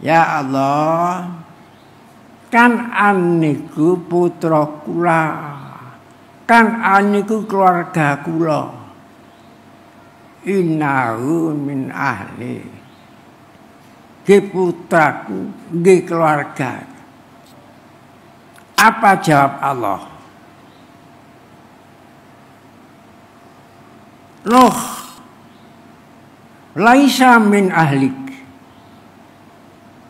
Ya Allah, Kan'an niku putra kula, Kan'an niku keluarga kula. Innahu min ahli, nggih putraku, nggih keluarga. Apa jawab Allah? Loh, laisa min ahlik,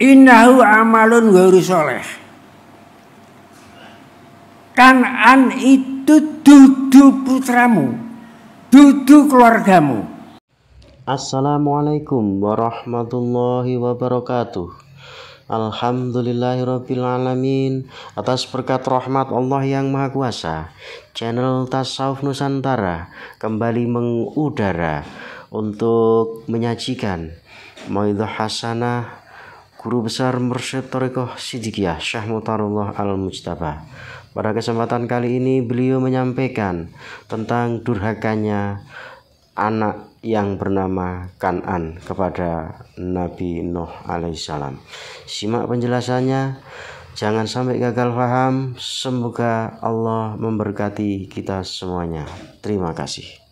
innahu amalun ghairu sholeh. Kan'an itu dudu putramu, dudu keluargamu. Assalamualaikum warahmatullahi wabarakatuh. Alhamdulillahirrabbilalamin. Atas berkat rahmat Allah yang Maha Kuasa, channel Tasawuf Nusantara kembali mengudara untuk menyajikan mauidhah hasanah Guru Besar Mursyid Thariqah Siddiqiyah Syekh Muhtarullah Al-Mujtaba. Pada kesempatan kali ini beliau menyampaikan tentang durhakanya anak yang bernama Kan'an kepada Nabi Nuh alaihissalam. Simak penjelasannya, jangan sampai gagal paham. Semoga Allah memberkati kita semuanya. Terima kasih.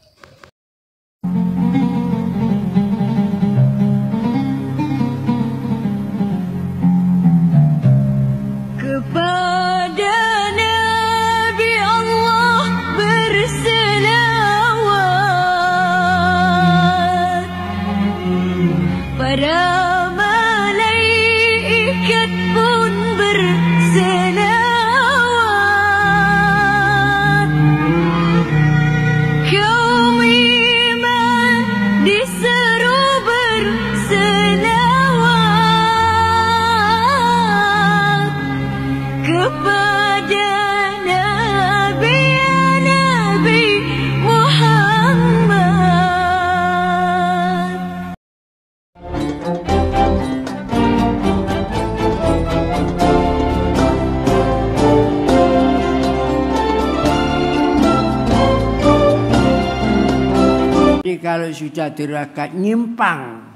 Kalau sudah durhaka nyimpang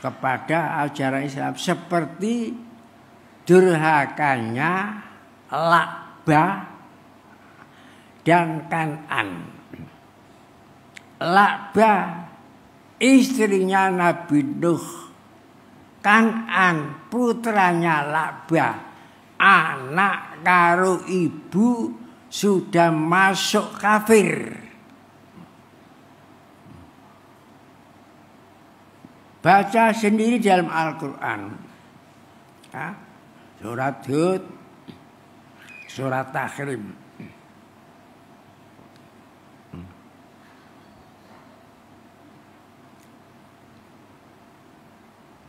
kepada ajaran Islam, seperti durhakanya La'bah dan Kan'an. La'bah istrinya Nabi Nuh, Kan'an putranya La'bah, anak karo ibu sudah masuk kafir. Baca sendiri dalam Al-Quran, surat Hud, surat Tahrim.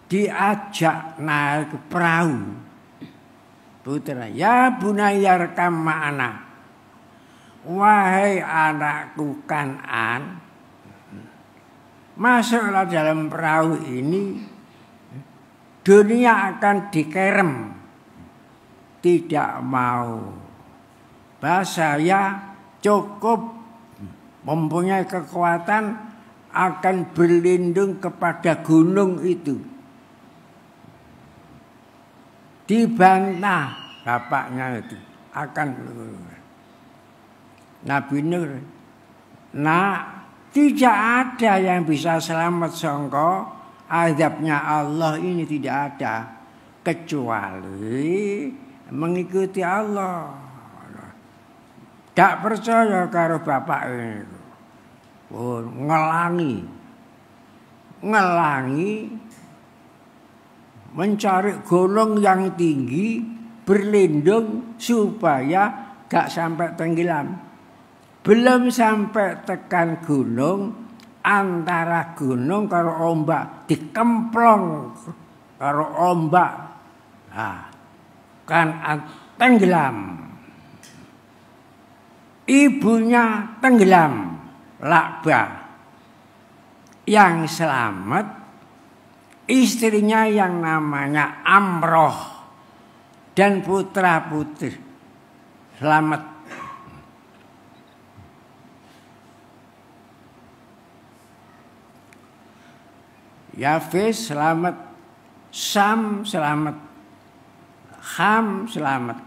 Diajak naik ke perahu putra, ya bunayyarkam ma'ana, wahai anakku Kan'an, masuklah dalam perahu ini, dunia akan dikerem. Tidak mau. Bahasa saya cukup mempunyai kekuatan, akan berlindung kepada gunung itu. Dibantah bapaknya itu, akan Nabi Nuh, nak, tidak ada yang bisa selamat sangka azabnya Allah ini, tidak ada, kecuali mengikuti Allah. Tak percaya karo bapak ini, ngelangi, mencari gunung yang tinggi, berlindung supaya gak sampai tenggelam. Belum sampai tekan gunung, antara gunung karo ombak dikemplong karo ombak, kan tenggelam. Ibunya tenggelam, La'bah. Yang selamat istrinya yang namanya Amroh dan putra-putri selamat. Yafis selamat, Sam selamat, Ham selamat.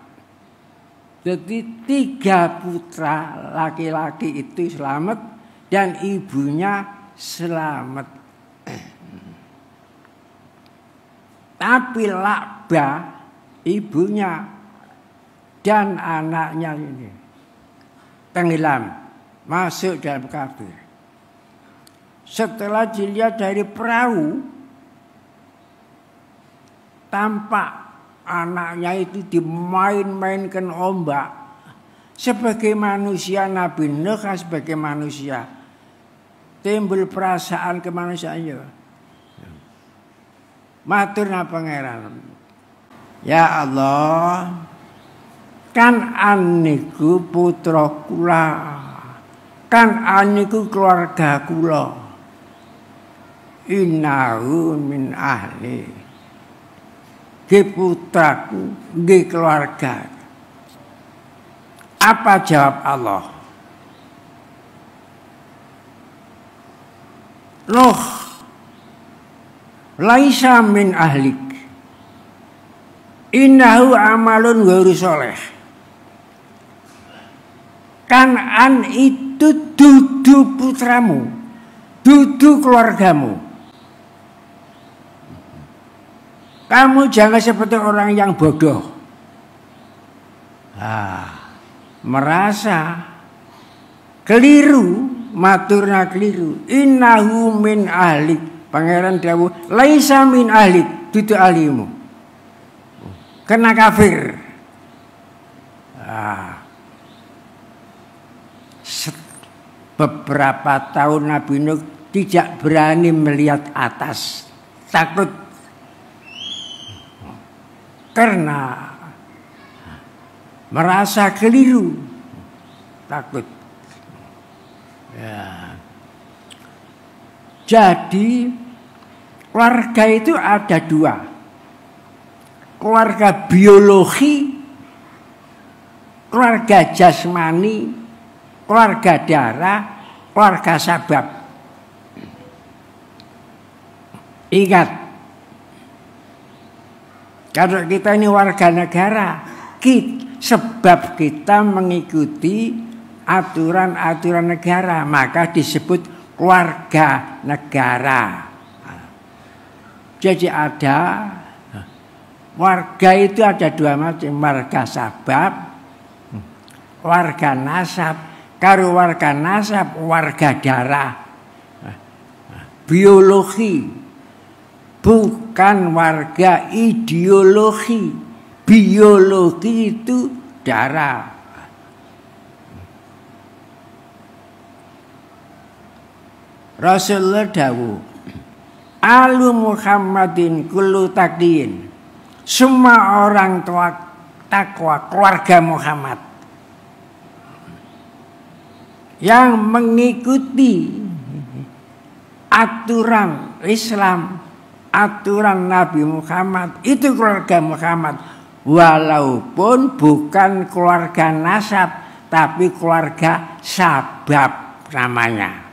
Jadi 3 putra laki-laki itu selamat dan ibunya selamat. Tapi Lakbah ibunya dan anaknya ini tenggelam, masuk dalam kafir. Setelah dilihat dari perahu, tampak anaknya itu dimain-mainkan ombak. Sebagai manusia, Nabi Nuh sebagai manusia timbul perasaan kemanusiaan. Matur na pangeran, ya Allah, kan aniku putra kula, kan aniku keluarga kula, innahu min ahli. Ge putraku, ge keluarga. Apa jawab Allah? Nuh, laisa min ahlik. Innahu amalun ghairu sholeh. Kan'an itu dudu putramu, dudu keluargamu. Kamu jangan seperti orang yang bodoh. Merasa keliru, maturna keliru. Innahu min ahlik. Pangeran dawuh, laisa min ahlik, dudu ahlimu. Kena kafir. Beberapa tahun Nabi Nuh tidak berani melihat atas, takut. Karena merasa keliru, takut. Ya. Jadi keluarga itu ada 2. Keluarga biologi, keluarga jasmani, keluarga darah, keluarga sabab. Ingat, kalau kita ini warga negara, sebab kita mengikuti aturan-aturan negara, maka disebut keluarga negara. Jadi ada warga itu ada 2 macam, warga sabab, warga nasab. Kalau warga nasab, warga darah, biologi. Bukan warga ideologi. Biologi itu darah. Rasulullah dawuh, alu Muhammadin kullu taqdiin. Semua orang tua takwa keluarga Muhammad yang mengikuti aturan Islam, aturan Nabi Muhammad, itu keluarga Muhammad, walaupun bukan keluarga nasab tapi keluarga sabab namanya.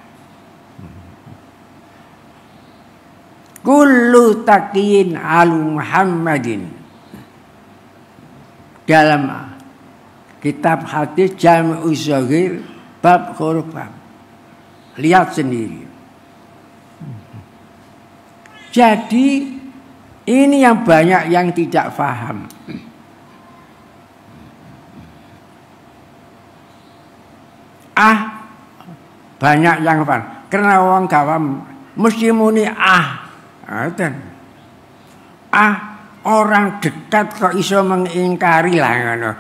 Kullu taqiyin alu Muhammadin. Dalam kitab hadis Jami'uz Shaghir bab korban, lihat sendiri. Jadi ini yang banyak yang tidak paham. Banyak yang paham. Karena orang awam mesti muni orang dekat kok iso mengingkari lah ngono.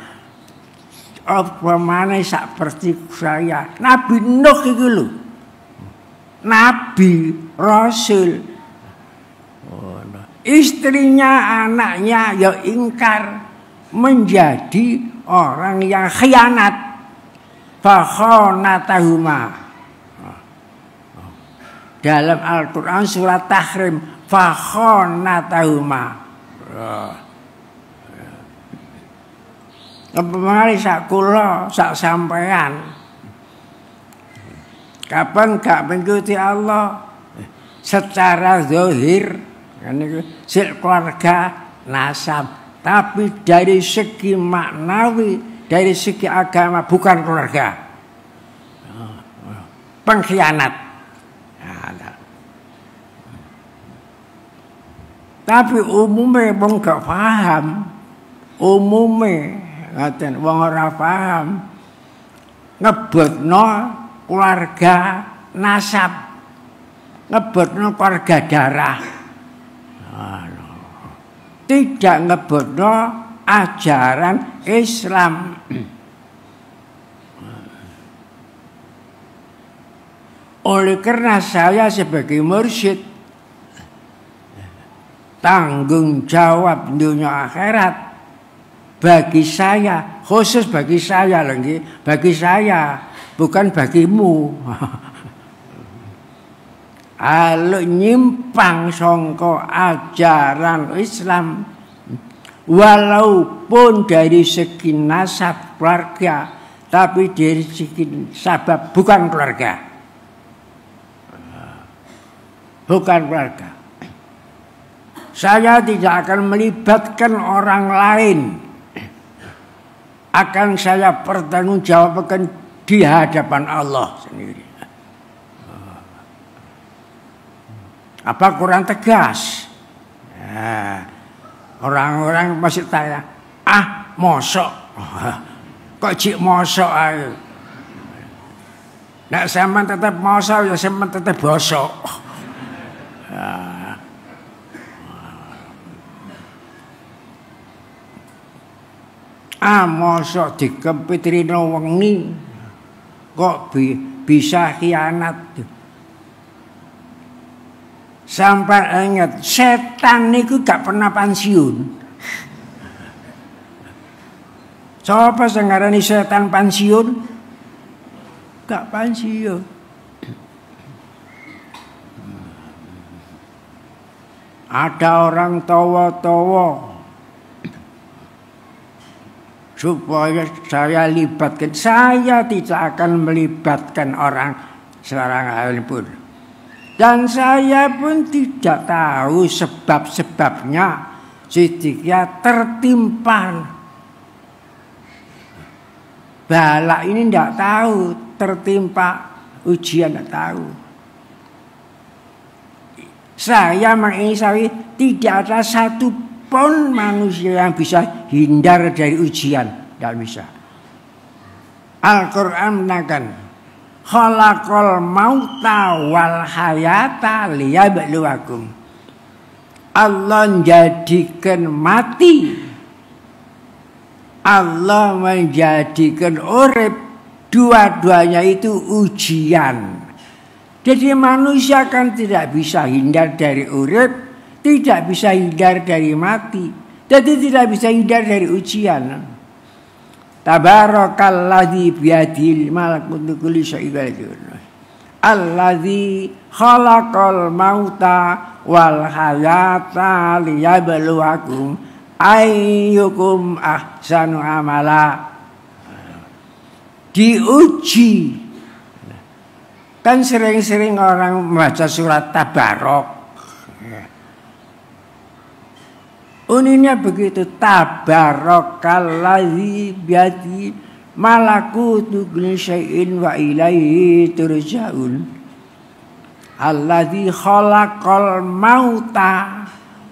Apa maneh seperti saya. Nabi Nuh iki lho. Nabi, Rasul. Istrinya, anaknya ya ingkar, menjadi orang yang khianat. Fakhonatahuma. Dalam Al-Quran surat Tahrim, fakhonatahuma. Kemarin sak kula, sak sampean. Kapan gak mengikuti Allah? secara zahir kan itu keluarga nasab, tapi dari segi maknawi, dari segi agama bukan keluarga. Pengkhianat. Tapi umumnya wong gak paham. Umumnya ngaten wong ora paham. Ngebutno keluarga nasab. Ngebutno keluarga darah. Tidak ngebutno ajaran Islam. Oleh karena saya sebagai mursyid tanggung jawab dunia akhirat bagi saya, khusus bagi saya lagi, bagi saya, bukan bagimu. Kalau nyimpang songko ajaran Islam, walaupun dari segi nasab keluarga, tapi dari segi sabab bukan keluarga. Bukan keluarga. Saya tidak akan melibatkan orang lain. Akan saya pertanggungjawabkan di hadapan Allah sendiri. Apa kurang tegas? Orang-orang masih tanya, mosok? Kok cik mosok ayo? Nek sampean tetap mosok ya sampean tetap bosok. Mosok dikempitrino wengi kok bisa khianat. Sampai ingat setan niku gak pernah pensiun. Coba sing ngarani setan pensiun? Gak pensiun. Ada orang tawa-tawa supaya saya libatkan, saya tidak akan melibatkan orang seorang lain pun, dan saya pun tidak tahu sebab-sebabnya Siddiqiyah tertimpa bala ini, tidak tahu, tertimpa ujian tidak tahu. Saya mengisyawi tidak ada satu pun manusia yang bisa hindar dari ujian, tidak bisa. Al-Quran menyatakan, khalaqal mauta wal hayata liyabluwakum. Allah menjadikan mati, Allah menjadikan urip, dua-duanya itu ujian. Jadi manusia kan tidak bisa hindar dari urip, tidak bisa hindar dari mati, jadi tidak bisa hindar dari ujian. Tabarakalladzi biyadihil malakutu kulli syai'in qadir. Alladzi khalaqal mauta wal hayata liyabluwakum ayyukum ahsanu amala. Diuji. Kan sering-sering orang membaca surat Tabarok. Uninya begitu, tabarakalladzi biyadi malakutu kulli syai'in wa ilaihi turja'un. Alladzi khalaqal mauta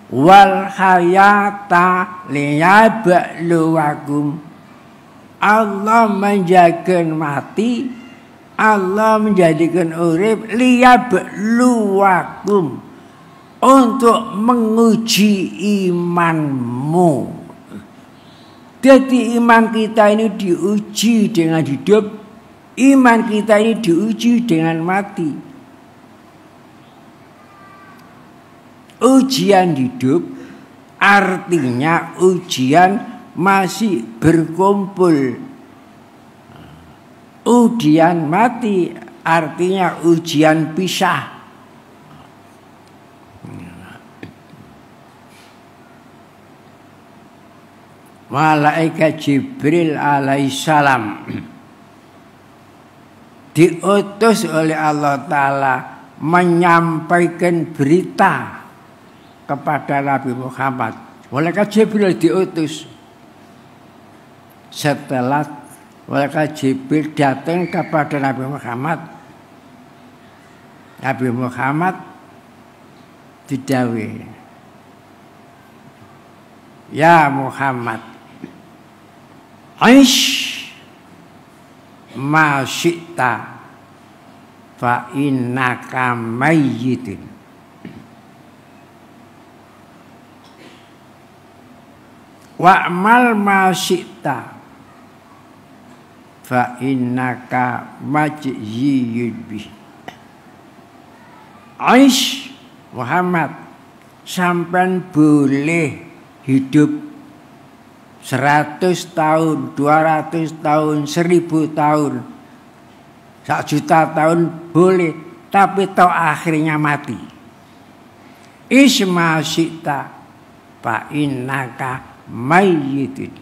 wal hayata liyabluwakum. Allah menjadikan mati, Allah menjadikan urip liyabluwakum, untuk menguji imanmu. Jadi iman kita ini diuji dengan hidup, iman kita ini diuji dengan mati. Ujian hidup artinya ujian masih berkumpul. Ujian mati artinya ujian pisah. Malaikat Jibril alaihissalam diutus oleh Allah Ta'ala menyampaikan berita kepada Nabi Muhammad. Malaikat Jibril diutus. Setelah malaikat Jibril datang kepada Nabi Muhammad, Nabi Muhammad didhawuhi, "Ya Muhammad, aish ma syi'ta fa innaka mayyitun." Wa'mal ma syi'ta fa innaka majziyun bih. Aish Muhammad, sampean boleh hidup 100 tahun, 200 tahun, 1000 tahun, 1.000.000 tahun boleh, tapi toh akhirnya mati. Isma syi'ta fa innaka mayyitun.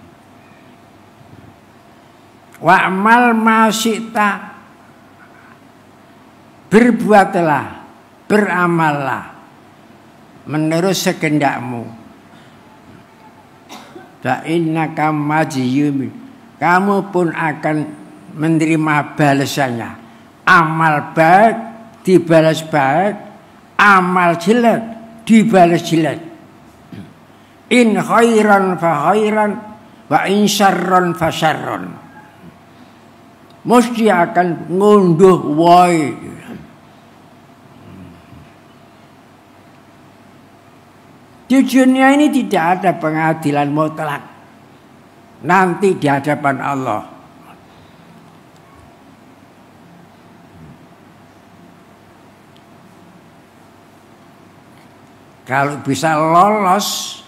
Wa'mal ma syi'ta, berbuatlah, beramallah menurut sekehendakmu. Fa innaka majziyun, kamu pun akan menerima balasannya. Amal baik dibalas baik, amal jelek dibalas jelek. In khairan fa khairan, wa in syarran fa syarran. Mesti akan ngunduh wae. Di dunia ini tidak ada pengadilan mutlak nanti di hadapan Allah. Kalau bisa lolos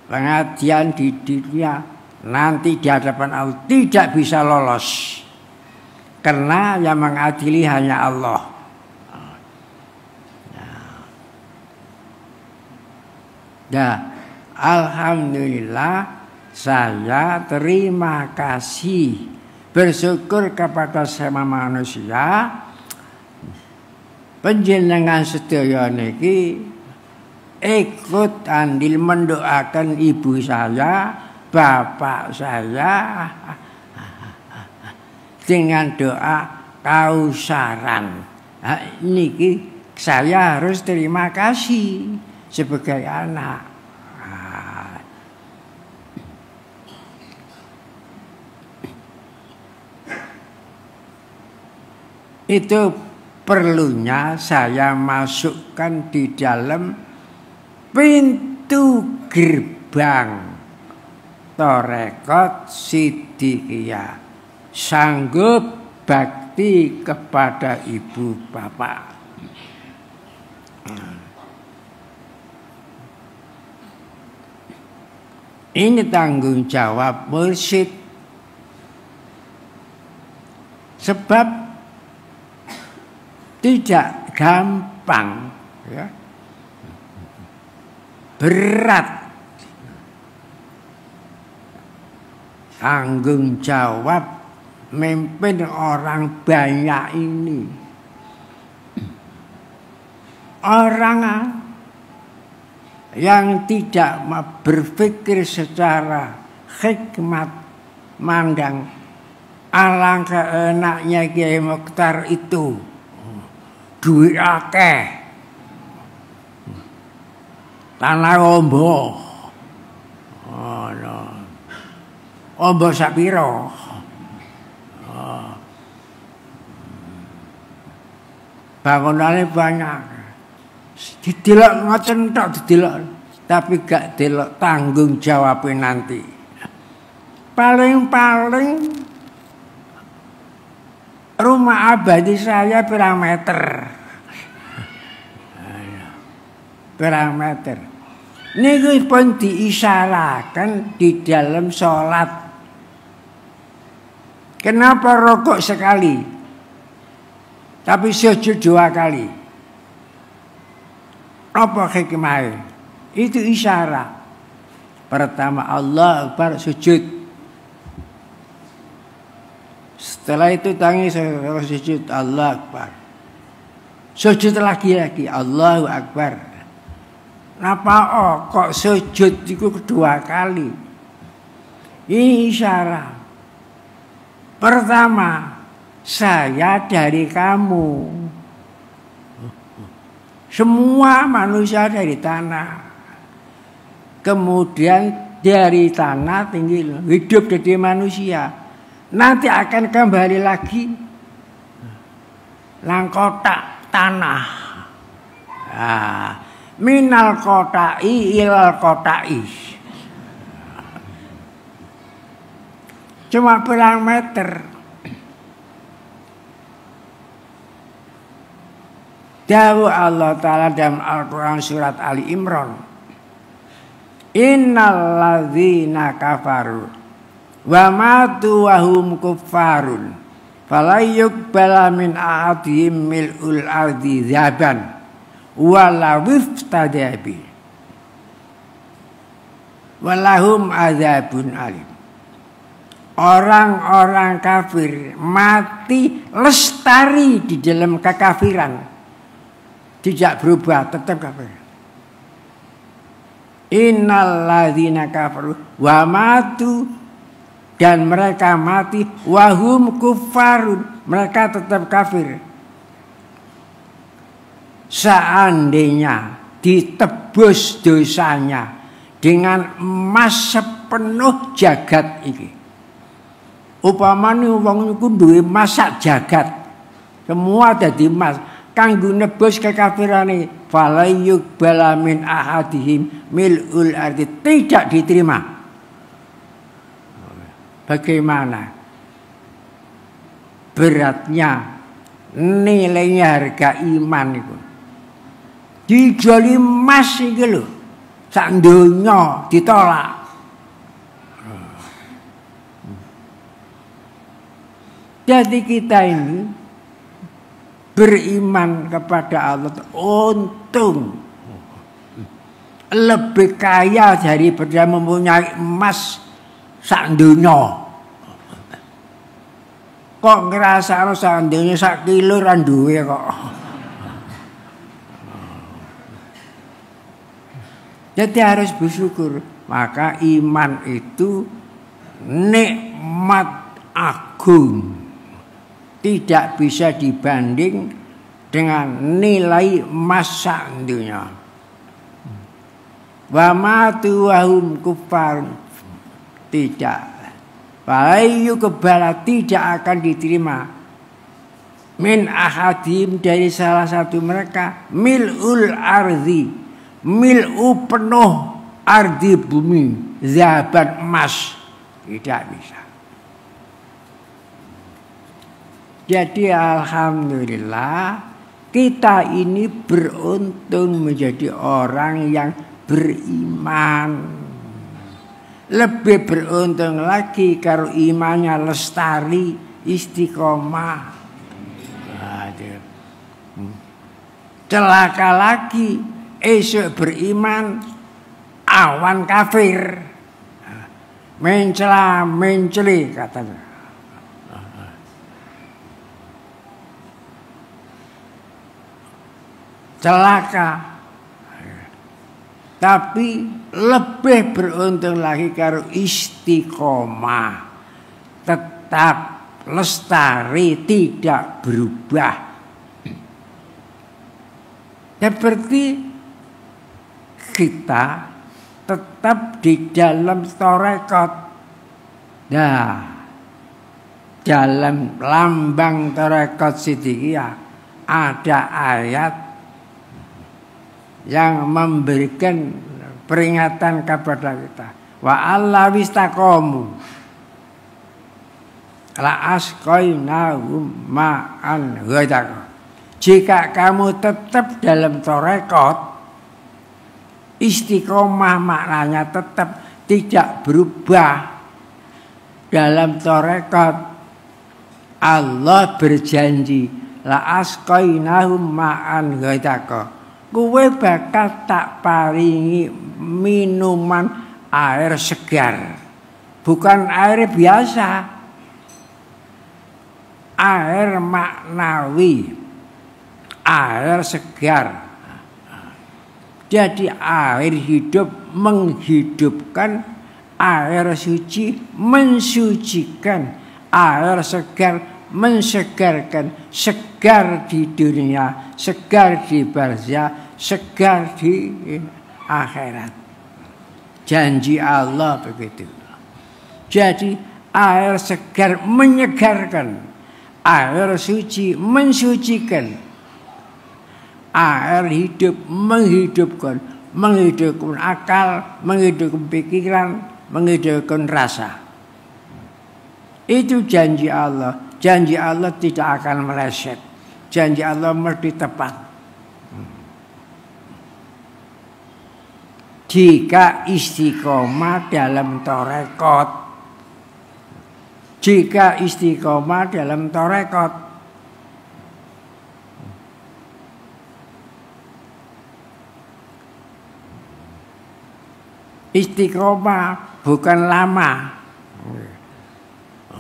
pengadilan di dunia, nanti di hadapan Allah tidak bisa lolos, karena yang mengadili hanya Allah. Nah, alhamdulillah, saya terima kasih, bersyukur kepada sama manusia panjenengan sedaya niki ikut andil mendoakan ibu saya, bapak saya dengan doa kausaran. Nah, niki saya harus terima kasih sebagai anak. Itu perlunya saya masukkan di dalam pintu gerbang Tarekat Siddiqiyah, sanggup bakti kepada ibu bapak. Ini tanggung jawab mursyid. Sebab tidak gampang, ya. Berat tanggung jawab memimpin orang banyak ini. Orang yang tidak berpikir secara hikmat, mandang alangkah enaknya Kiai Mokhtar itu duit akeh, tanah ombo, ombo sapiro, bangunannya banyak. Didelok ngoten tok didelok, tapi gak delok tanggung jawabnya nanti. Paling-paling rumah abadi saya berapa meter? Berapa meter? Ini pun diisyaratkan di dalam sholat. Kenapa rokok sekali, tapi sujud 2 kali? Apa hikmahnya? Itu isyarat. Pertama Allah Akbar, sujud. Setelah itu tangi sujud Allah Akbar. Sujud lagi-lagi, Allahu Akbar. Napa kok sujud itu kedua kali? Ini isyarat. Pertama, saya dari kamu. Semua manusia dari tanah. Kemudian dari tanah tinggi hidup jadi manusia. Nanti akan kembali lagi nang kotak tanah. Minal kotai ilal kotai. Cuma berapa meter. Dawuh Allah Ta'ala dalam Al-Quran surat Ali Imran. Innal ladzina kafaru wa matu wa hum kuffarun fala yuqbala min ahadihim mil'ul ardi dzaban wala wiftadabi walahum adzabun alim. Orang-orang kafir mati lestari di dalam kekafiran, tidak berubah, tetap kafir. Innal ladzina kafaru wa matu, dan mereka mati wahum kuffarun, mereka tetap kafir. Seandainya ditebus dosanya dengan emas sepenuh jagat ini, upamane wong niku duwe emas sak jagat, semua dadi emas, kanggo nebus kekafirane, falayuk balamin ahadihim mil'ul ardi, tidak diterima. Bagaimana beratnya, nilainya harga iman itu? Dijoli emas iki lho, sak donya ditolak. Jadi kita ini beriman kepada Allah untung lebih kaya daripada mempunyai emas sak donya. Kok ngerasa sak donya sak kilo ra duwe kok. Jadi harus bersyukur. Maka iman itu nikmat agung, tidak bisa dibanding dengan nilai masa dunia. Wa matu wa hum kuffar, tidak. Falayu kebala, tidak akan diterima. Min ahadim, dari salah satu mereka, mil'ul ardi, mil'u penuh ardi bumi, zaban emas, tidak bisa. Jadi alhamdulillah kita ini beruntung menjadi orang yang beriman. Lebih beruntung lagi kalau imannya lestari, istiqomah. Celaka lagi esok beriman awan kafir, mencela menceli katanya. Celaka. Tapi lebih beruntung lagi kalau istiqomah, tetap lestari, tidak berubah. Seperti kita tetap di dalam tarekat. Nah, dalam lambang tarekat Siddiqiyah ada ayat yang memberikan peringatan kepada kita. Wa alla wistaqamu la asqainahum ma'an ghadaqa. Jika kamu tetap dalam tarekat, istiqomah maknanya tetap tidak berubah dalam tarekat, Allah berjanji la asqainahum ma'an ghadaqa, kowe bakal tak paringi minuman air segar, bukan air biasa, air maknawi, air segar. Jadi air hidup menghidupkan, air suci mensucikan, air segar mensegarkan, segar di dunia, segar di barzah, segar di akhirat. Janji Allah begitu. Jadi air segar menyegarkan, air suci mensucikan, air hidup menghidupkan, menghidupkan akal, menghidupkan pikiran, menghidupkan rasa. Itu janji Allah. Janji Allah tidak akan meleset. Janji Allah mesti tepat. Jika istiqomah dalam tarekat. Jika istiqomah dalam tarekat. Istiqomah bukan lama.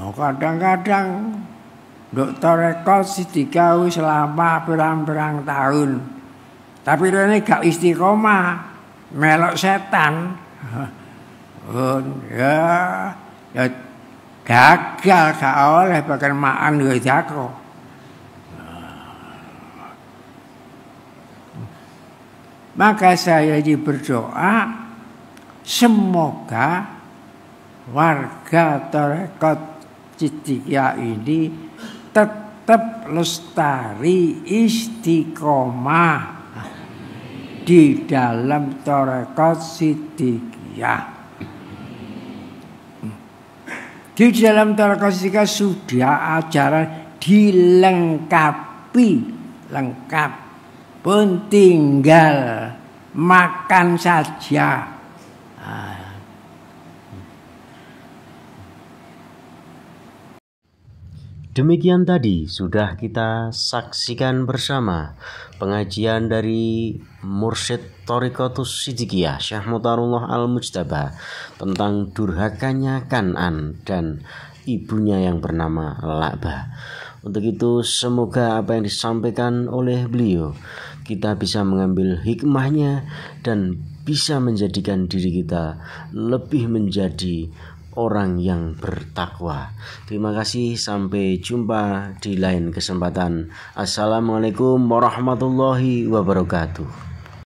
Kadang-kadang nduk tarekat sidikau selama berang-berang tahun. Tapi rene gak istiqomah, melok setan. Ya gagal gak oleh bahkan maan yo jako. Maka saya berdoa semoga warga tarekat Sidikiyah ini tetap lestari istiqomah di dalam tarekat Sidikiyah. Di dalam tarekat Sidikiyah sudah ajaran dilengkapi, lengkap, pun tinggal makan saja. Demikian tadi sudah kita saksikan bersama pengajian dari Mursyid Thariqatus Sidikiyah Syekh Mutarullah Al-Mujtaba tentang durhakanya Kan'an dan ibunya yang bernama La'bah. Untuk itu semoga apa yang disampaikan oleh beliau kita bisa mengambil hikmahnya dan bisa menjadikan diri kita lebih menjadi orang yang bertakwa. Terima kasih, sampai jumpa di lain kesempatan. Assalamualaikum warahmatullahi wabarakatuh.